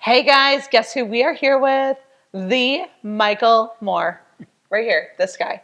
Hey guys, guess who we are here with? The Michael Moore. Right here, this guy.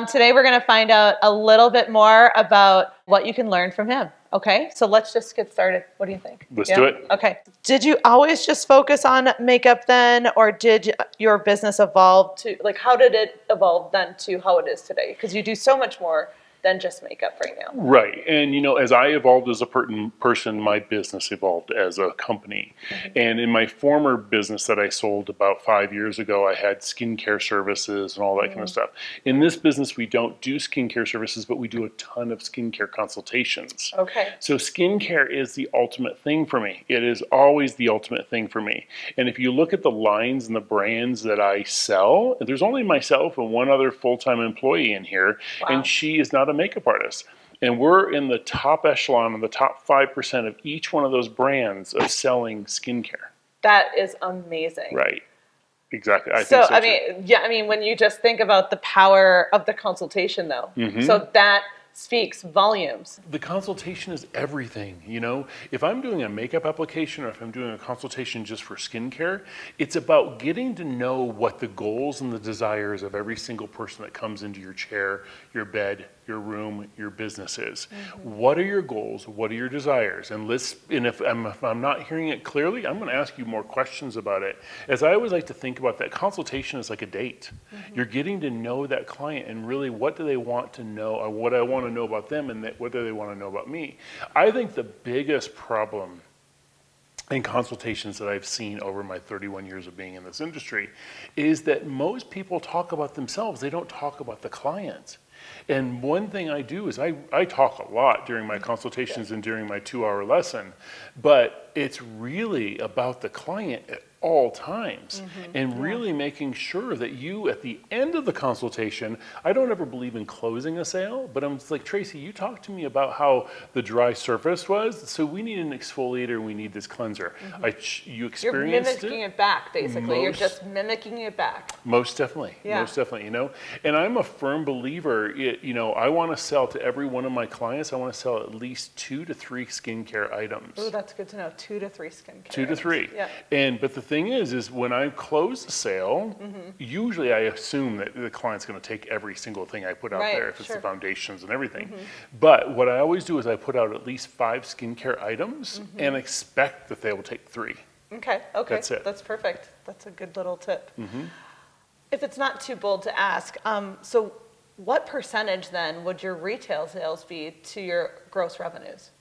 Today we're going to find out a little bit more about what you can learn from him. Okay, so let's just get started. What do you think? Let's do it. Okay. Did you always just focus on makeup then, or did your business evolve to, like, how did it evolve then to how it is today? Because you do so much more than just makeup right now. Right. And, as I evolved as a person, my business evolved as a company. And in my former business that I sold about 5 years ago, I had skincare services and all that kind of stuff. In this business, we don't do skincare services, but we do a ton of skincare consultations. Okay. So skincare is the ultimate thing for me. It is always the ultimate thing for me. And if you look at the lines and the brands that I sell, there's only myself and one other full-time employee in here, and she is not a makeup artist. And we're in the top echelon, in the top 5% of each one of those brands of selling skincare. That is amazing. Right. Exactly. I So, think so too. I mean, when you just think about the power of the consultation, though, so that speaks volumes. The consultation is everything, If I'm doing a makeup application or if I'm doing a consultation just for skincare, it's about getting to know what the goals and the desires of every single person that comes into your chair, your bed, your room, your business is. What are your goals? What are your desires? And if I'm not hearing it clearly, I'm going to ask you more questions about it. As I always like to think about that, consultation is like a date. You're getting to know that client and really what do they want to know, or what I want to know about them, and what do they want to know about me. I think the biggest problem in consultations that I've seen over my 31 years of being in this industry is that most people talk about themselves. They don't talk about the client. And one thing I do is I talk a lot during my consultations and during my 2-hour lesson, but it's really about the client at all times, and really making sure that you, at the end of the consultation, I don't ever believe in closing a sale, but I'm just like, Tracy, you talked to me about how the dry surface was, so we need an exfoliator, we need this cleanser. You experienced You're mimicking it back, basically. You're just mimicking it back. Most definitely. Yeah. Most definitely, And I'm a firm believer, I want to sell to every one of my clients, I want to sell at least 2 to 3 skincare items. Oh, that's good to know. 2 to 3 skincare. 2 to 3. Yeah. But the thing is when I close the sale, usually I assume that the client's going to take every single thing I put out there, if it's the foundations and everything. But what I always do is I put out at least 5 skincare items and expect that they will take 3. Okay. That's it. That's perfect. That's a good little tip. If it's not too bold to ask, so what percentage then would your retail sales be to your gross revenues?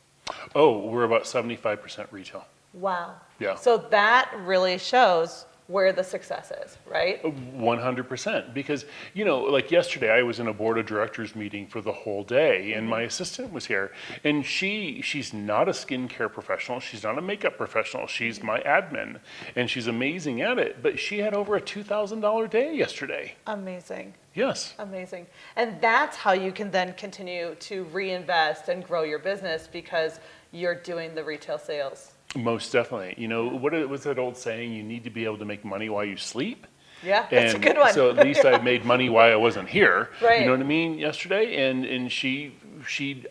Oh, we're about 75% retail. Wow. Yeah. So that really shows where the success is, right? 100%. Because, like yesterday, I was in a board of directors meeting for the whole day, and my assistant was here. And she's not a skincare professional. She's not a makeup professional. She's my admin, and she's amazing at it. But she had over a $2,000 day yesterday. Amazing. Yes. Amazing. And that's how you can then continue to reinvest and grow your business, because you're doing the retail sales. Most definitely. What's that old saying? You need to be able to make money while you sleep. Yeah, that's a good one. So at least I made money while I wasn't here. Right. You know what I mean? Yesterday, and she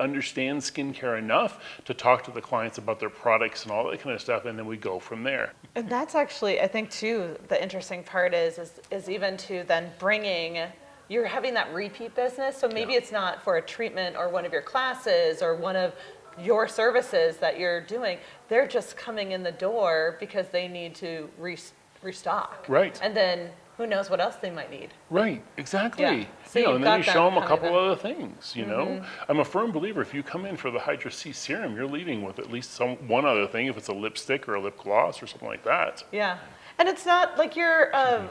understands skincare enough to talk to the clients about their products and all that kind of stuff, and then we go from there. And that's actually, I think, too, the interesting part is even to then you're having that repeat business. So maybe it's not for a treatment or one of your classes or one of your services that you're doing. They're just coming in the door because they need to restock. Right. And then who knows what else they might need. Right, exactly. Yeah. So and then you show them a couple other things, I'm a firm believer, if you come in for the Hydra C serum, you're leaving with at least one other thing, if it's a lipstick or a lip gloss or something like that. Yeah. And it's not like you're a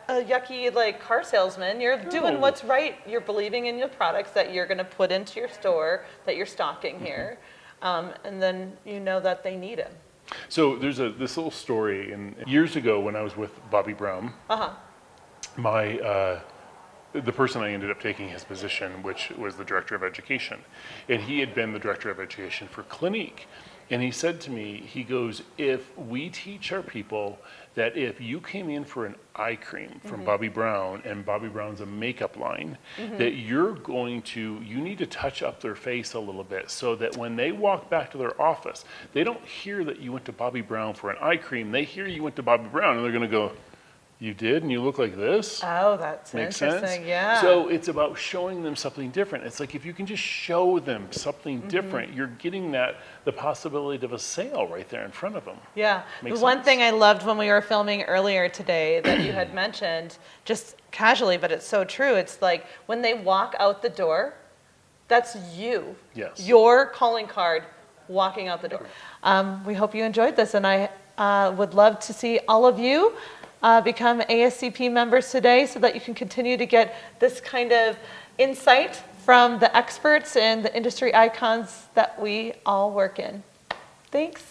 yucky car salesman. You're doing what's right. You're believing in your products that you're going to put into your store, that you're stocking here, and then that they need them. So there's this little story, and years ago when I was with Bobby Brown, the person I ended up taking his position, which was the director of education, and he had been the director of education for Clinique. And he said to me, he goes, if we teach our people that if you came in for an eye cream from Bobbi Brown, and Bobbi Brown's a makeup line, that you need to touch up their face a little bit so that when they walk back to their office, they don't hear that you went to Bobbi Brown for an eye cream. They hear you went to Bobbi Brown, and they're going to go, you did, and you look like this? Oh, that's Makes interesting, sense? yeah. So it's about showing them something different. It's like if you can just show them something different, you're getting the possibility of a sale right there in front of them. Yeah. Makes The one sense? thing I loved when we were filming earlier today that you had mentioned, just casually, but it's so true. It's like when they walk out the door, that's you. Yes. Your calling card walking out the door. We hope you enjoyed this, and I would love to see all of you become ASCP members today so that you can continue to get this kind of insight from the experts and the industry icons that we all work in. Thanks.